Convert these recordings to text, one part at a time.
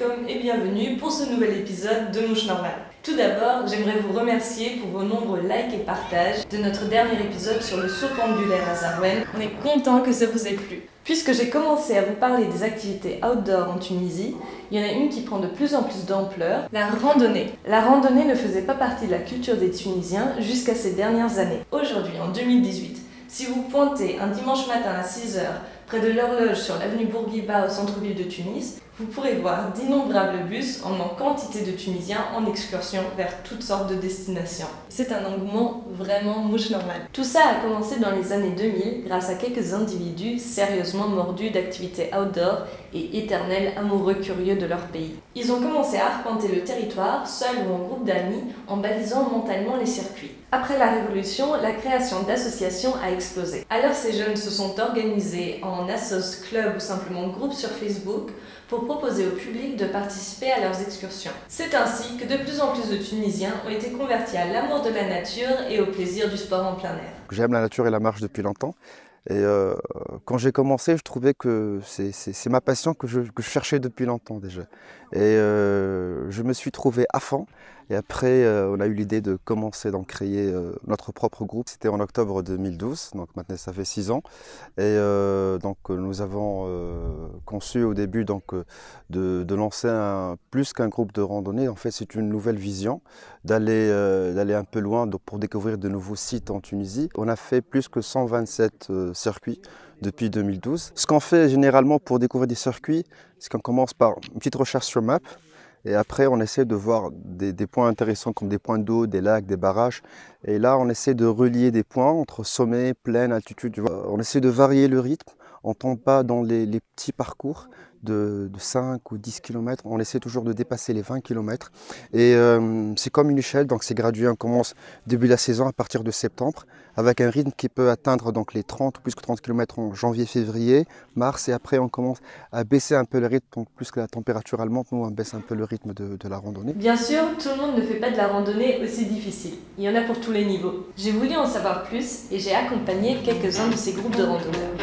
alaikum et bienvenue pour ce nouvel épisode de Mouche Normale. Tout d'abord, j'aimerais vous remercier pour vos nombreux likes et partages de notre dernier épisode sur le saut pendulaire à Zarouën. On est content que ça vous ait plu. Puisque j'ai commencé à vous parler des activités outdoor en Tunisie, il y en a une qui prend de plus en plus d'ampleur, la randonnée. La randonnée ne faisait pas partie de la culture des Tunisiens jusqu'à ces dernières années. Aujourd'hui, en 2018, si vous pointez un dimanche matin à 6h près de l'horloge sur l'avenue Bourguiba au centre-ville de Tunis, vous pourrez voir d'innombrables bus emmenant quantité de Tunisiens en excursion vers toutes sortes de destinations. C'est un engouement vraiment mouche normale. Tout ça a commencé dans les années 2000 grâce à quelques individus sérieusement mordus d'activités outdoor et éternels amoureux curieux de leur pays. Ils ont commencé à arpenter le territoire, seuls ou en groupe d'amis, en balisant mentalement les circuits. Après la Révolution, la création d'associations a explosé. Alors ces jeunes se sont organisés en assos, club ou simplement groupe sur Facebook pour proposer au public de participer à leurs excursions. C'est ainsi que de plus en plus de Tunisiens ont été convertis à l'amour de la nature et au plaisir du sport en plein air. J'aime la nature et la marche depuis longtemps. Et quand j'ai commencé, je trouvais que c'est ma passion que je cherchais depuis longtemps déjà. Et je me suis trouvé à fond. Et après, on a eu l'idée de commencer à créer notre propre groupe. C'était en octobre 2012, donc maintenant ça fait 6 ans. Et donc nous avons conçu au début de lancer plus qu'un groupe de randonnée. En fait, c'est une nouvelle vision d'aller un peu loin pour découvrir de nouveaux sites en Tunisie. On a fait plus que 127 circuits depuis 2012. Ce qu'on fait généralement pour découvrir des circuits, c'est qu'on commence par une petite recherche sur Map. Et après, on essaie de voir des points intéressants comme des points d'eau, des lacs, des barrages. Et là, on essaie de relier des points entre sommet, plaine, altitude. On essaie de varier le rythme. On ne tombe pas dans les petits parcours de 5 ou 10 km. On essaie toujours de dépasser les 20 km. Et c'est comme une échelle, donc c'est gradué. On commence début de la saison à partir de septembre, avec un rythme qui peut atteindre donc les 30 ou plus que 30 km en janvier, février, mars. Et après, on commence à baisser un peu le rythme. Donc plus que la température elle monte, nous on baisse un peu le rythme de la randonnée. Bien sûr, tout le monde ne fait pas de la randonnée aussi difficile. Il y en a pour tous les niveaux. J'ai voulu en savoir plus et j'ai accompagné quelques-uns de ces groupes de randonneurs.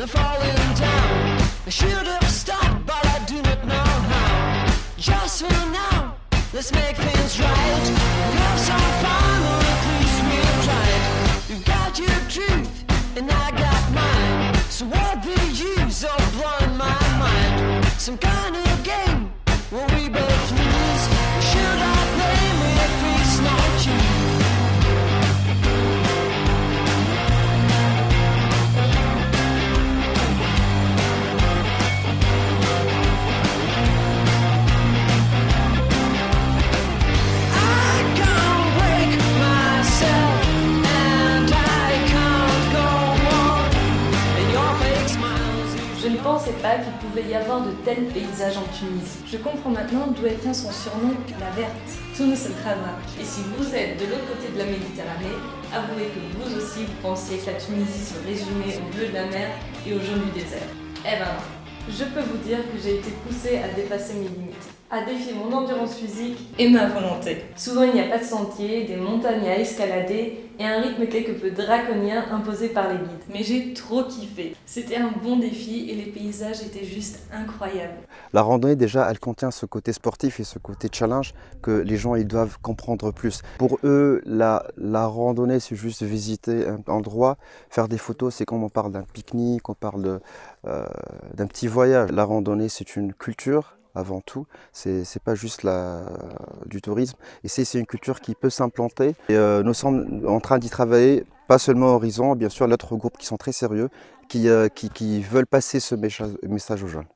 Falling down, I should have stopped, but I do not know how. Just for now, let's make things right. Have some fun, or at least we'll try it. You've got your truth, and I got mine. So what the use of blowing my mind? Some kind of game where we both lose. Should I blame if it's not you? Je ne pensais pas qu'il pouvait y avoir de tels paysages en Tunisie. Je comprends maintenant d'où elle tient son surnom, la verte. Tunis el Khadra. Et si vous êtes de l'autre côté de la Méditerranée, avouez que vous aussi vous pensiez que la Tunisie se résumait au bleu de la mer et au jaune du désert. Eh ben non. Je peux vous dire que j'ai été poussée à dépasser mes limites, à défier mon endurance physique et ma volonté. Souvent il n'y a pas de sentier, des montagnes à escalader et un rythme quelque peu draconien imposé par les guides. Mais j'ai trop kiffé. C'était un bon défi et les paysages étaient juste incroyables. La randonnée déjà, elle contient ce côté sportif et ce côté challenge que les gens ils doivent comprendre plus. Pour eux, la randonnée c'est juste visiter un endroit, faire des photos, c'est comme on parle d'un pique-nique, on parle d'un petit voyage. La randonnée c'est une culture. Avant tout, c'est pas juste du tourisme, et c'est une culture qui peut s'implanter. Et nous sommes en train d'y travailler, pas seulement Horizon, bien sûr, d'autres groupes qui sont très sérieux, qui veulent passer ce message aux jeunes.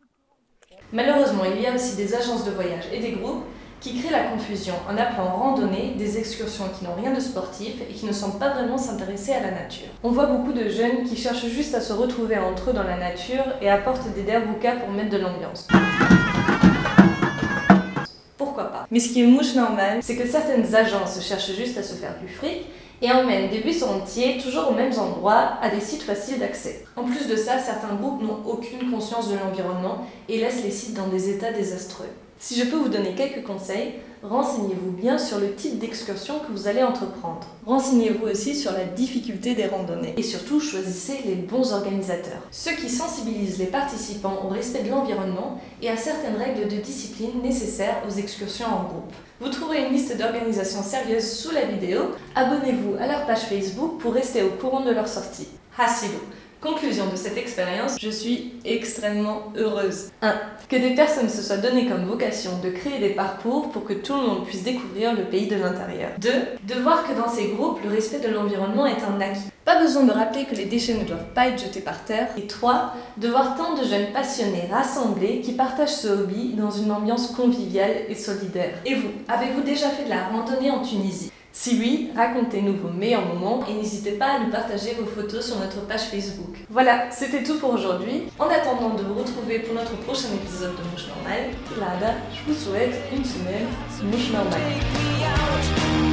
Malheureusement, il y a aussi des agences de voyage et des groupes qui créent la confusion en appelant randonnée des excursions qui n'ont rien de sportif et qui ne semblent pas vraiment s'intéresser à la nature. On voit beaucoup de jeunes qui cherchent juste à se retrouver entre eux dans la nature et apportent des derboukas pour mettre de l'ambiance. Pourquoi pas? Mais ce qui est mouche normale, c'est que certaines agences cherchent juste à se faire du fric et emmènent des buissons entiers toujours aux mêmes endroits à des sites faciles d'accès. En plus de ça, certains groupes n'ont aucune conscience de l'environnement et laissent les sites dans des états désastreux. Si je peux vous donner quelques conseils, renseignez-vous bien sur le type d'excursion que vous allez entreprendre. Renseignez-vous aussi sur la difficulté des randonnées. Et surtout, choisissez les bons organisateurs. Ceux qui sensibilisent les participants au respect de l'environnement et à certaines règles de discipline nécessaires aux excursions en groupe. Vous trouverez une liste d'organisations sérieuses sous la vidéo. Abonnez-vous à leur page Facebook pour rester au courant de leurs sorties. Hasilu. Conclusion de cette expérience, je suis extrêmement heureuse. 1. Que des personnes se soient données comme vocation de créer des parcours pour que tout le monde puisse découvrir le pays de l'intérieur. 2. De voir que dans ces groupes, le respect de l'environnement est un acquis. Pas besoin de rappeler que les déchets ne doivent pas être jetés par terre. Et 3. De voir tant de jeunes passionnés rassemblés qui partagent ce hobby dans une ambiance conviviale et solidaire. Et vous, avez-vous déjà fait de la randonnée en Tunisie ? Si oui, racontez-nous vos meilleurs moments et n'hésitez pas à nous partager vos photos sur notre page Facebook. Voilà, c'était tout pour aujourd'hui. En attendant de vous retrouver pour notre prochain épisode de Mouche Normale, Lada, je vous souhaite une semaine mouche normale.